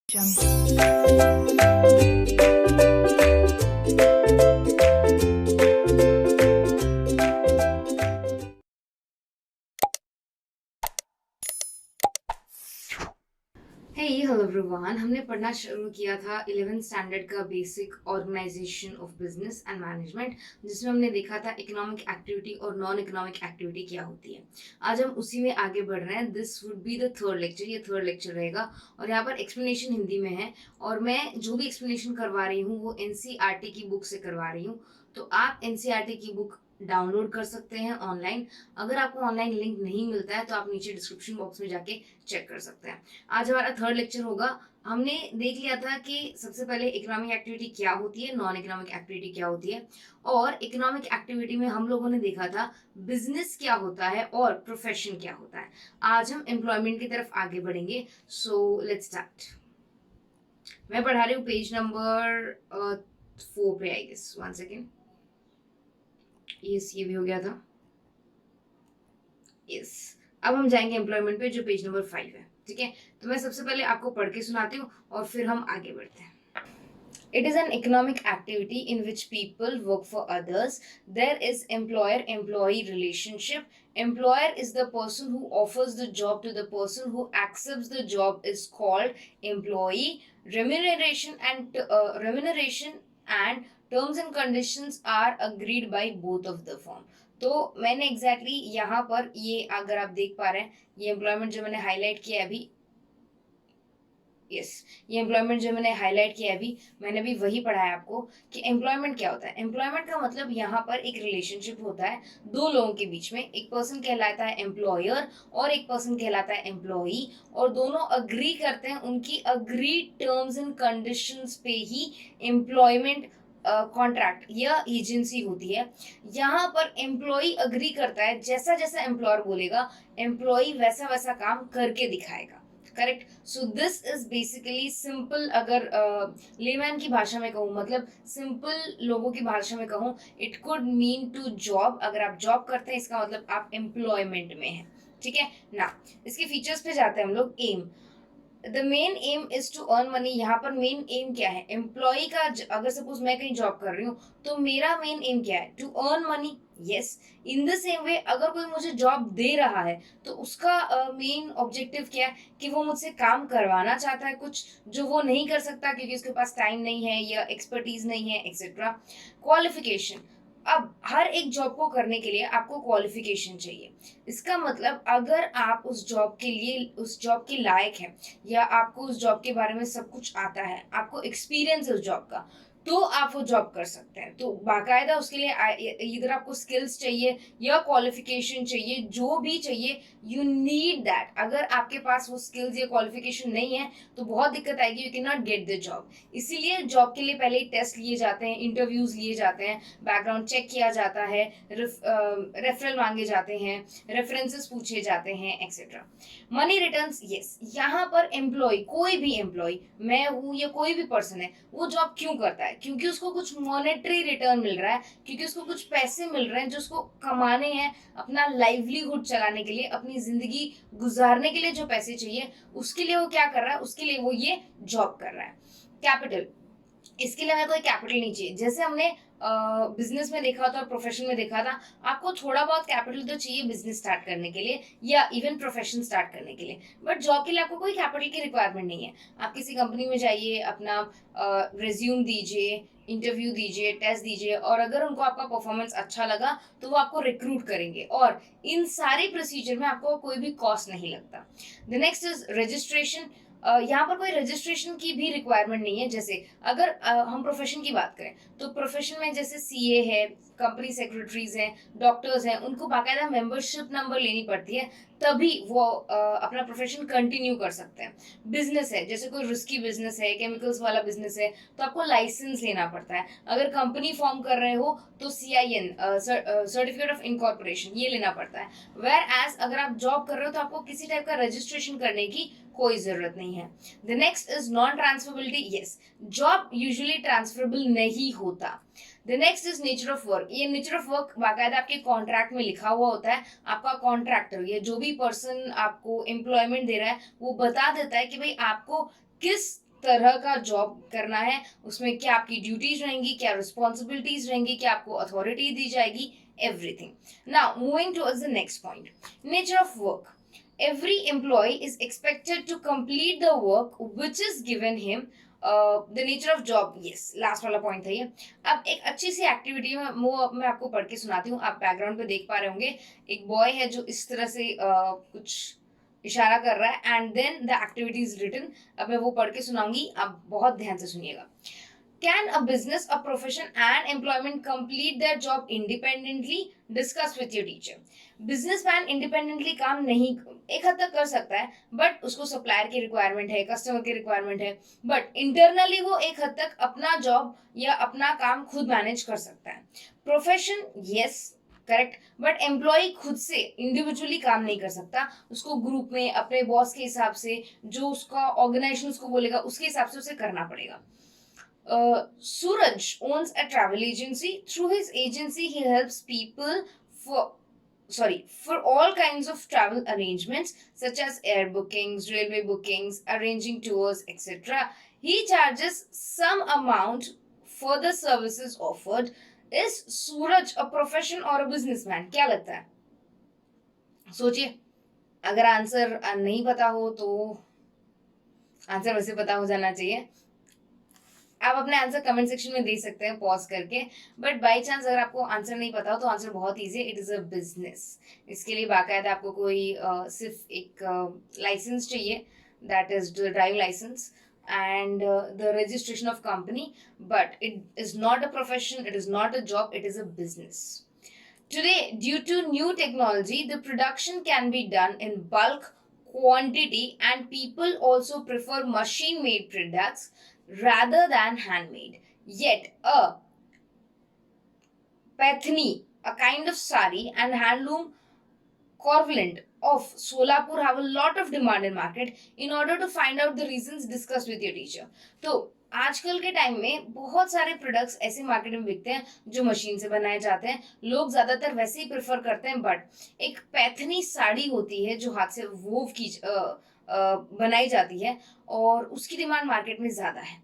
Hello everyone, हमने पढ़ना शुरू किया था 11th स्टैंडर्ड का basic organisation of business and management, जिसमें हमने देखा था इकोनॉमिक एक्टिविटी और नॉन इकोनॉमिक एक्टिविटी क्या होती है। आज हम उसी में आगे बढ़ रहे हैं। This would be the third lecture, ये थर्ड लेक्चर रहेगा और यहाँ पर एक्सप्लेनेशन हिंदी में है और मैं जो भी एक्सप्लेनेशन करवा रही हूँ वो एनसीईआरटी की बुक से करवा रही हूँ। तो आप एनसीईआरटी की बुक डाउनलोड कर सकते हैं ऑनलाइन। अगर आपको ऑनलाइन लिंक नहीं मिलता है तो आप नीचे डिस्क्रिप्शन बॉक्स में जाके चेक कर सकते हैं। आज हमारा थर्ड लेक्चर होगा। हमने देख लिया था कि सबसे पहले इकोनॉमिक एक्टिविटी क्या होती है, नॉन इकोनॉमिक एक्टिविटी क्या होती है, और इकोनॉमिक एक्टिविटी में हम लोगों ने देखा था बिजनेस क्या होता है और प्रोफेशन क्या होता है। आज हम एम्प्लॉयमेंट की तरफ आगे बढ़ेंगे। So let's start. मैं पढ़ा रही हूँ पेज नंबर 4 पे, आई गेस। 1 सेकेंड। यस, ये भी हो गया था। यस, अब हम जाएंगे एम्प्लॉयमेंट पे, जो पेज नंबर 5 है। ठीक है, तो मैं सबसे पहले आपको पढ़ के सुनाती हूँ और फिर हम आगे बढ़ते हैं। It is an economic activity in which people work for others. There is employer-employee relationship. Employer is the person who offers the job to the person who accepts the job is called employee. Remuneration and terms and conditions are agreed by both of the firm. तो मैंने exactly यहाँ पर ये, अगर आप देख पा रहे हैं, ये एम्प्लॉयमेंट जो मैंने हाईलाइट किया है अभी, यस, ये एम्प्लॉयमेंट जो मैंने हाईलाइट किया है अभी, मैंने भी वही पढ़ा है आपको कि एम्प्लॉयमेंट क्या होता है। एम्प्लॉयमेंट का मतलब यहाँ पर एक रिलेशनशिप होता है दो लोगों के बीच में। एक पर्सन कहलाता है एम्प्लॉयर और एक पर्सन कहलाता है एम्प्लॉई, और दोनों अग्री करते हैं, उनकी अग्री टर्म्स एंड कंडीशंस पे ही एम्प्लॉयमेंट कॉन्ट्रैक्ट या एजेंसी होती है। यहाँ पर एम्प्लॉई अग्री करता है, जैसा जैसा एम्प्लॉयर बोलेगा एम्प्लॉई वैसा वैसा काम करके दिखाएगा। Correct. So this is basically simple, अगर लेमैन की भाषा में कहूँ, मतलब सिंपल लोगों की भाषा में कहूँ, it could mean to job. अगर आप जॉब करते हैं इसका मतलब आप एम्प्लॉयमेंट में हैं। ठीक है ना। इसके फीचर्स पे जाते हैं हम लोग। Aim, the main aim is to earn money. यहाँ पर मेन एम क्या है एम्प्लॉय का? अगर सपोज मैं कहीं जॉब कर रही हूँ तो मेरा मेन एम क्या है? To earn money. Yes, in the same way अगर कोई मुझे जॉब दे रहा है तो उसका मेन ऑब्जेक्टिव क्या है कि वो मुझसे काम करवाना चाहता है कुछ जो वो नहीं कर सकता क्योंकि उसके पास टाइम नहीं है या एक्सपर्टीज नहीं है, एक्सेट्रा। क्वालिफिकेशन, अब हर एक जॉब को करने के लिए आपको क्वालिफिकेशन चाहिए। इसका मतलब अगर आप उस जॉब के लिए, उस जॉब के लायक हैं, या आपको उस जॉब के बारे में सब कुछ आता है, आपको एक्सपीरियंस है उस जॉब का, तो आप वो जॉब कर सकते हैं। तो बाकायदा उसके लिए इधर आपको स्किल्स चाहिए या क्वालिफिकेशन चाहिए, जो भी चाहिए, यू नीड दैट। अगर आपके पास वो स्किल्स या क्वालिफिकेशन नहीं है तो बहुत दिक्कत आएगी, you can not get the job. इसीलिए जॉब के लिए पहले टेस्ट लिए जाते हैं, इंटरव्यूज लिए जाते हैं, बैकग्राउंड चेक किया जाता है, रेफरल मांगे जाते हैं, रेफरेंसेस पूछे जाते हैं, एक्सेट्रा। मनी रिटर्न्स, यस, यहाँ पर एम्प्लॉय, कोई भी एम्प्लॉय, मैं हूँ या कोई भी पर्सन है, वो जॉब क्यों करता है? क्योंकि उसको कुछ मॉनेटरी रिटर्न मिल रहा है, क्योंकि उसको कुछ पैसे मिल रहे हैं जो उसको कमाने हैं, अपना लाइवलीहुड चलाने के लिए, अपनी जिंदगी गुजारने के लिए जो पैसे चाहिए, उसके लिए वो क्या कर रहा है? उसके लिए वो ये जॉब कर रहा है। कैपिटल, इसके लिए हमें कोई कैपिटल नहीं चाहिए। जैसे हमने बिजनेस में देखा था और प्रोफेशन में देखा था, आपको थोड़ा बहुत कैपिटल तो चाहिए बिजनेस स्टार्ट करने के लिए या इवन प्रोफेशन स्टार्ट करने के लिए, बट जॉब के लिए आपको कोई कैपिटल की रिक्वायरमेंट नहीं है। आप किसी कंपनी में जाइए, अपना रिज्यूम दीजिए, इंटरव्यू दीजिए, टेस्ट दीजिए, और अगर उनको आपका परफॉर्मेंस अच्छा लगा तो वो आपको रिक्रूट करेंगे, और इन सारे प्रोसीजर में आपको कोई भी कॉस्ट नहीं लगता। The next is registration. यहाँ पर कोई रजिस्ट्रेशन की भी रिक्वायरमेंट नहीं है। जैसे अगर हम प्रोफेशन की बात करें तो प्रोफेशन में जैसे सीए है, कंपनी सेक्रेटरीज हैं, डॉक्टर्स हैं, उनको बाकायदा मेंबरशिप नंबर लेनी पड़ती है, तभी वो अपना प्रोफेशन कंटिन्यू कर सकते हैं। बिजनेस है, जैसे कोई रिस्की बिजनेस है, केमिकल्स वाला बिजनेस है, तो आपको लाइसेंस लेना पड़ता है। अगर कंपनी फॉर्म कर रहे हो तो CIN, सर्टिफिकेट ऑफ इनकॉर्पोरेशन, ये लेना पड़ता है। वेयर एज अगर आप जॉब कर रहे हो तो आपको किसी टाइप का रजिस्ट्रेशन करने की कोई जरूरत नहीं है। The next is non transferability. Yes, job usually transferable नहीं होता। The next is nature of work. ये नेचर ऑफ वर्क बाकायदा आपके कॉन्ट्रैक्ट में लिखा हुआ होता है। आपका कॉन्ट्रैक्टर या जो भी पर्सन आपको एम्प्लॉयमेंट दे रहा है वो बता देता है कि भाई आपको किस तरह का जॉब करना है, उसमें क्या आपकी ड्यूटीज रहेंगी, क्या रिस्पॉन्सिबिलिटीज रहेंगी, क्या आपको अथॉरिटी दी जाएगी, everything. Now moving towards the next point, nature of work. Every employee is expected to complete the work which is given him. The nature of job, yes, last वाला point था ये। अब एक अच्छी सी एक्टिविटी में वो मैं आपको पढ़ के सुनाती हूँ। आप बैकग्राउंड पे देख पा रहे होंगे, एक बॉय है जो इस तरह से कुछ इशारा कर रहा है, and then the activity is written. अब मैं वो पढ़ के सुनाऊंगी, आप बहुत ध्यान से सुनिएगा। Can a business, a profession and employment complete their job independently? Discuss with your teacher. Businessman independently काम नहीं, एक हद तक कर सकता है, बट उसको सप्लायर की रिक्वायरमेंट है, कस्टमर की रिक्वायरमेंट है, बट इंटरनली वो एक हद तक अपना जॉब या अपना काम खुद मैनेज कर सकता है। Profession, yes, correct, but employ खुद से इंडिविजुअली काम नहीं कर सकता, उसको ग्रुप में अपने बॉस के हिसाब से, जो उसका ऑर्गेनाइजेशन उसको बोलेगा उसके हिसाब से उसे करना पड़ेगा। Suraj owns a travel agency. Through his agency, he helps people for all kinds of travel arrangements such as air bookings, railway bookings, arranging tours, etc. He charges some amount for the services offered. Is Suraj a profession or a businessman? क्या लगता है? सोचिए, अगर answer नहीं पता हो तो answer वैसे पता हो जाना चाहिए। आप अपने आंसर कमेंट सेक्शन में दे सकते हैं पॉज करके, बट बाय चांस अगर आपको आंसर नहीं पता हो तो आंसर बहुत ईजी है, इट इज़ अ बिजनेस। इसके लिए बाकायदा आपको कोई सिर्फ एक लाइसेंस चाहिए, that is the driving licence and the registration of company, but it is not a profession, it is not a job, it is a business. Today, due to new technology, the production can be done in bulk quantity, and people also prefer machine made products rather than handmade. Yet, a Pathni, a kind of sari, and handloom equivalent of Solapur have a lot of demand in market. In order to find out the reasons, discuss with your teacher. तो आजकल के time में बहुत सारे products ऐसे market में बिकते हैं जो मशीन से बनाए जाते हैं, लोग ज्यादातर वैसे ही प्रेफर करते हैं, बट एक पैथनी साड़ी होती है जो हाथ से वोव की बनाई जाती है और उसकी डिमांड मार्केट में ज्यादा है।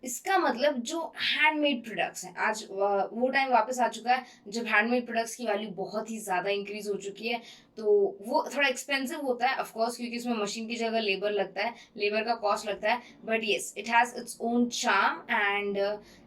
इसका मतलब जो हैंडमेड प्रोडक्ट्स हैं, आज वो टाइम वापस आ चुका है जब हैंडमेड प्रोडक्ट्स की वैल्यू बहुत ही ज़्यादा इंक्रीज हो चुकी है, तो वो थोड़ा एक्सपेंसिव होता है ऑफ कोर्स, क्योंकि इसमें मशीन की जगह लेबर लगता है, लेबर का कॉस्ट लगता है, but yes it has its own charm, and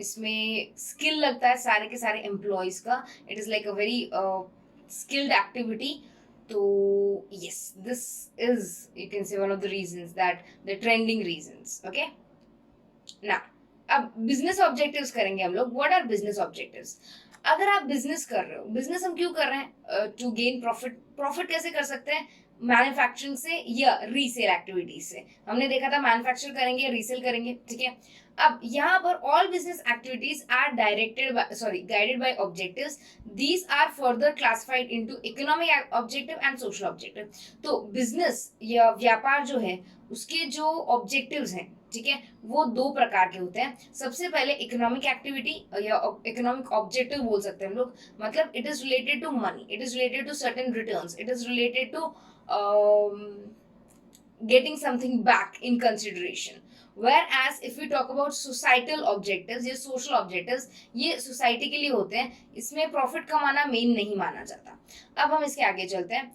इसमें स्किल लगता है सारे के सारे एम्प्लॉयज का। It is like a very skilled activity. तो yes, this is, you can say, one of the reasons, that the trending reasons. Okay, now अब business objectives करेंगे हम लोग। What are business objectives? अगर आप बिजनेस कर रहे हो, बिजनेस हम क्यों कर रहे हैं? To gain profit. प्रॉफिट कैसे कर सकते हैं? मैन्युफैक्चरिंग से या रीसेल एक्टिविटीज से। हमने देखा था मैन्युफैक्चर करेंगे या रीसेल करेंगे, ठीक है। अब यहाँ पर all business activities are guided by objectives. These are further classified into economic objective and social objective. तो बिजनेस या व्यापार जो है उसके जो ऑब्जेक्टिव्स हैं, ठीक है, वो दो प्रकार के होते हैं। सबसे पहले इकोनॉमिक एक्टिविटी या इकोनॉमिक ऑब्जेक्टिव बोल सकते हैं हम लोग, मतलब it is related to money, it is related to certain returns, it is related to getting something back in consideration. Whereas if we talk about societal objectives या social objectives, ये society के लिए होते हैं, इसमें प्रॉफिट कमाना main नहीं माना जाता। अब हम इसके आगे चलते हैं।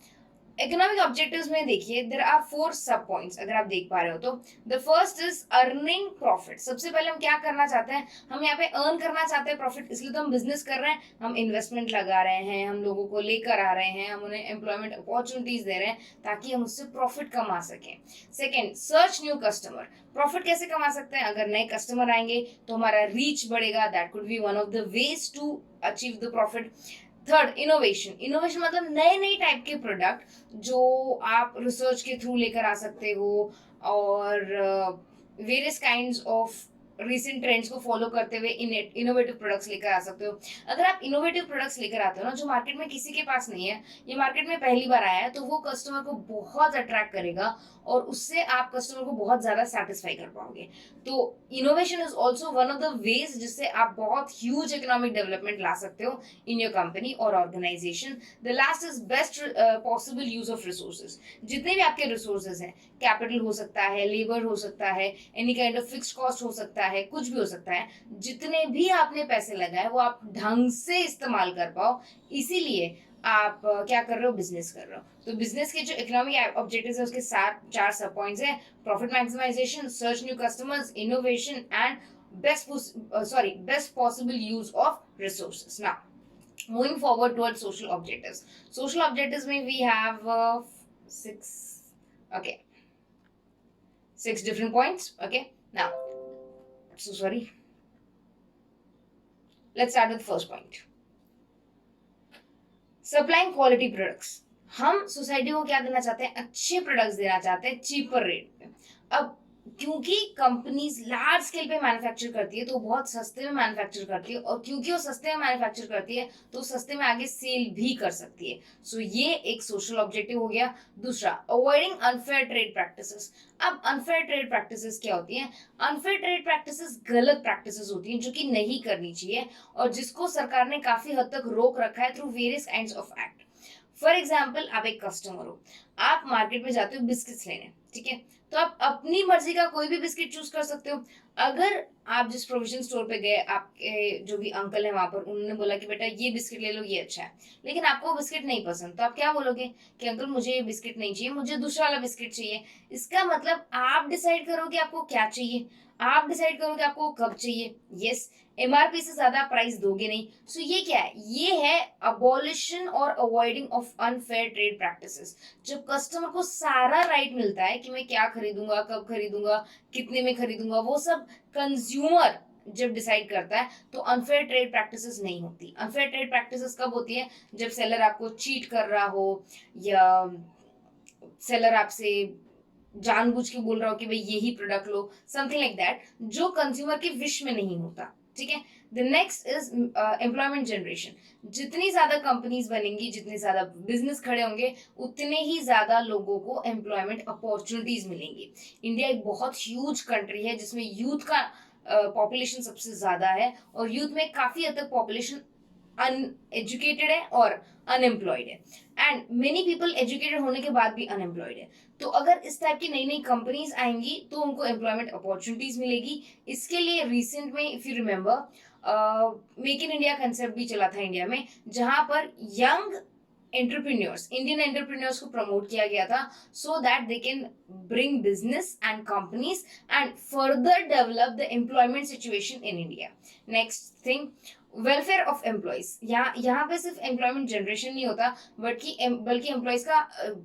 इकोनॉमिक ऑब्जेक्टिव्स में देखिए देयर आर 4 सब पॉइंट्स, अगर आप देख पा रहे हो तो। The first is earning profit. सबसे पहले हम क्या करना चाहते हैं? हम यहाँ पे अर्न करना चाहते हैं प्रॉफिट, इसलिए तो हम बिजनेस कर रहे हैं, हम इन्वेस्टमेंट लगा रहे हैं, हम लोगों को लेकर आ रहे हैं, हम उन्हें एम्प्लॉयमेंट अपॉर्चुनिटीज दे रहे हैं ताकि हम उससे प्रॉफिट कमा सकें। Second, search new customer. Profit कैसे कमा सकते हैं? अगर नए कस्टमर आएंगे तो हमारा रीच बढ़ेगा, that could be one of the ways to achieve the profit. Third, innovation. Innovation मतलब नए नए टाइप के प्रोडक्ट जो आप रिसर्च के थ्रू लेकर आ सकते हो, और various kinds of recent trends को फॉलो करते हुए इनोवेटिव प्रोडक्ट्स लेकर आ सकते हो। अगर आप इनोवेटिव प्रोडक्ट्स लेकर आते हो ना, जो मार्केट में किसी के पास नहीं है, ये मार्केट में पहली बार आया है, तो वो कस्टमर को बहुत अट्रैक्ट करेगा और उससे आप कस्टमर को बहुत ज्यादा सेटिस्फाई कर पाओगे। तो innovation is also one of the ways जिससे आप बहुत ह्यूज इकोनॉमिक डेवलपमेंट ला सकते हो इन योर कंपनी और organisation. The last is best possible use of resources. जितने भी आपके रिसोर्सेज हैं, कैपिटल हो सकता है, लेबर हो सकता है, any kind of fixed cost हो सकता है, कुछ भी हो सकता है, जितने भी आपने पैसे लगाए वो आप ढंग से इस्तेमाल कर पाओ, इसीलिए आप क्या कर रहे हो, बिजनेस कर रहे हो। तो बिजनेस के जो इकोनॉमिक ऑब्जेक्टिव्स है उसके साथ 4 सब पॉइंट्स हैं: profit maximisation, search new customers, innovation and best possible use of resources. Now moving forward towards social objectives. Social objectives में we have 6 okay 6 different points. Okay, now so sorry, let's start with the first point. Supplying quality products. हम society को क्या देना चाहते हैं, अच्छे products देना चाहते हैं चीपर रेट पे। अब क्योंकि कंपनीज लार्ज स्केल पे मैन्युफैक्चर करती है तो बहुत सस्ते में मैन्युफैक्चर करती है, और क्योंकि वो सस्ते में मैन्युफैक्चर करती है तो सस्ते में आगे सेल भी कर सकती है। सो ये एक सोशल ऑब्जेक्टिव हो गया। दूसरा, अवॉइडिंग अनफेयर ट्रेड प्रैक्टिसेस। अब अनफेयर ट्रेड प्रैक्टिसेस क्या होती हैं? अनफेयर ट्रेड प्रैक्टिसेस गलत प्रैक्टिसेस होती हैं जो कि नहीं करनी चाहिए और जिसको सरकार ने काफी हद तक रोक रखा है through various kinds of act. For example, आप एक कस्टमर हो, आप मार्केट में जाते हो बिस्किट्स लेने, ठीक है, तो आप अपनी मर्जी का कोई भी बिस्किट चूज कर सकते हो। अगर आप जिस प्रोविजन स्टोर पे गए, आपके जो भी अंकल है वहां पर, उन्होंने बोला कि बेटा ये बिस्किट ले लो, ये अच्छा है, लेकिन आपको वो बिस्किट नहीं पसंद, तो आप क्या बोलोगे कि अंकल मुझे ये बिस्किट नहीं चाहिए, मुझे दूसरा वाला बिस्किट चाहिए। इसका मतलब आप डिसाइड करो कि आपको क्या चाहिए, आप डिसाइड करो कि आपको कब चाहिए। यस, एमआरपी से ज्यादा प्राइस दोगे नहीं। सो ये क्या है? ये है अबॉलिशन और avoiding of unfair trade practices. जब कस्टमर को सारा राइट मिलता है कि मैं क्या खरीदूंगा, कब खरीदूंगा, कितने में खरीदूंगा, वो सब कंज्यूमर जब डिसाइड करता है, तो अनफेयर ट्रेड प्रैक्टिसेस नहीं होती। अनफेयर ट्रेड प्रैक्टिसेस कब होती है? जब सेलर आपको चीट कर रहा हो, या सेलर आपसे जानबूझ के बोल रहा हो कि भाई यही product low, something like that, जो कंज्यूमर के विश में नहीं होता। ठीक है। The next is employment generation. जितनी ज्यादा कंपनीज बनेंगी, जितने ज्यादा बिजनेस खड़े होंगे, उतने ही ज्यादा लोगों को एम्प्लॉयमेंट अपॉर्चुनिटीज मिलेंगी। इंडिया एक बहुत ह्यूज कंट्री है जिसमें यूथ का पॉपुलेशन सबसे ज्यादा है, और यूथ में काफी हद तक पॉपुलेशन अनएजुकेटेड है और अनएम्प्लॉयड है, एंड मेनी पीपल एजुकेटेड होने के बाद भी अनएम्प्लॉयड है। तो अगर इस टाइप की नई नई कंपनीज आएंगी तो उनको एम्प्लॉयमेंट अपॉर्चुनिटीज मिलेगी। इसके लिए रिसेंट में, if you remember, make in India concept भी चला था इंडिया में, जहां पर यंग एंटरप्रेन्योर्स, इंडियन एंटरप्रेन्योर्स को प्रमोट किया गया था, so that they can bring business and companies and further develop the employment situation in India. Next thing, welfare of employees. यहाँ पे सिर्फ एम्प्लॉयमेंट जनरेशन नहीं होता, बल्कि एम्प्लॉयज का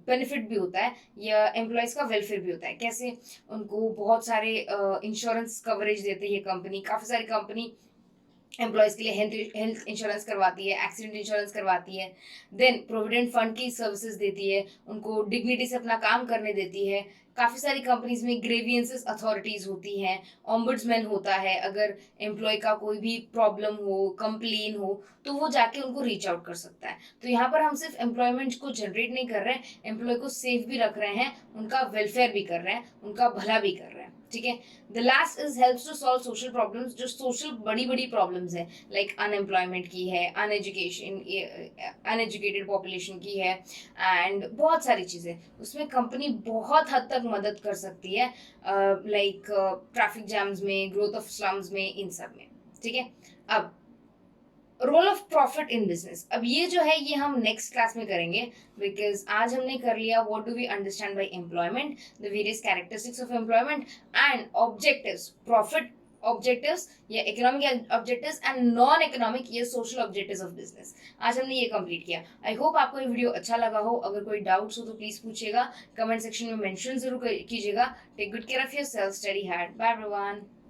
बेनिफिट भी होता है, या एम्प्लॉयज का वेलफेयर भी होता है। कैसे? उनको बहुत सारे इंश्योरेंस कवरेज देती है कंपनी, काफी सारी कंपनी एम्प्लॉयज के लिए हेल्थ इंश्योरेंस करवाती है, एक्सीडेंट इंश्योरेंस करवाती है, देन प्रोविडेंट फंड की सर्विसेज देती है, उनको डिग्निटी से अपना काम करने देती है। काफी सारी कंपनीज में ग्रेवियंसेस अथॉरिटीज होती हैं, ऑम्बुड्समैन होता है, अगर एम्प्लॉय का कोई भी प्रॉब्लम हो, कंप्लेन हो, तो वो जाके उनको रीच आउट कर सकता है। तो यहाँ पर हम सिर्फ एम्प्लॉयमेंट को जनरेट नहीं कर रहे हैं, एम्प्लॉय को सेफ भी रख रहे हैं, उनका वेलफेयर भी कर रहे हैं, उनका भला भी कर रहे हैं। ठीक है। The last is helps to solve social problems. जो सोशल बड़ी बड़ी प्रॉब्लम्स है, लाइक अनएम्प्लॉयमेंट की है, अनएजुकेटेड पॉपुलेशन की है, एंड बहुत सारी चीजें, उसमें कंपनी बहुत हद तक मदद कर सकती है, लाइक ट्रैफिक जैम्स में, ग्रोथ ऑफ स्लम्स में, इन सब में। ठीक है। अब role of profit in business, अब ये जो है ये हम नेक्स्ट क्लास में करेंगे, बिकॉज आज हमने कर लिया what do we understand by employment, the various characteristics of employment and objectives, profit objectives या economic objectives and non economic या सोशल ऑब्जेक्टिव्स ऑफ बिजनेस। आज हमने ये कंप्लीट किया। आई होप आपको ये वीडियो अच्छा लगा हो। अगर कोई डाउट्स हो तो प्लीज पूछिएगा, कमेंट सेक्शन में मेंशन जरूर कीजिएगा। Take good care of yourself, study hard, bye everyone.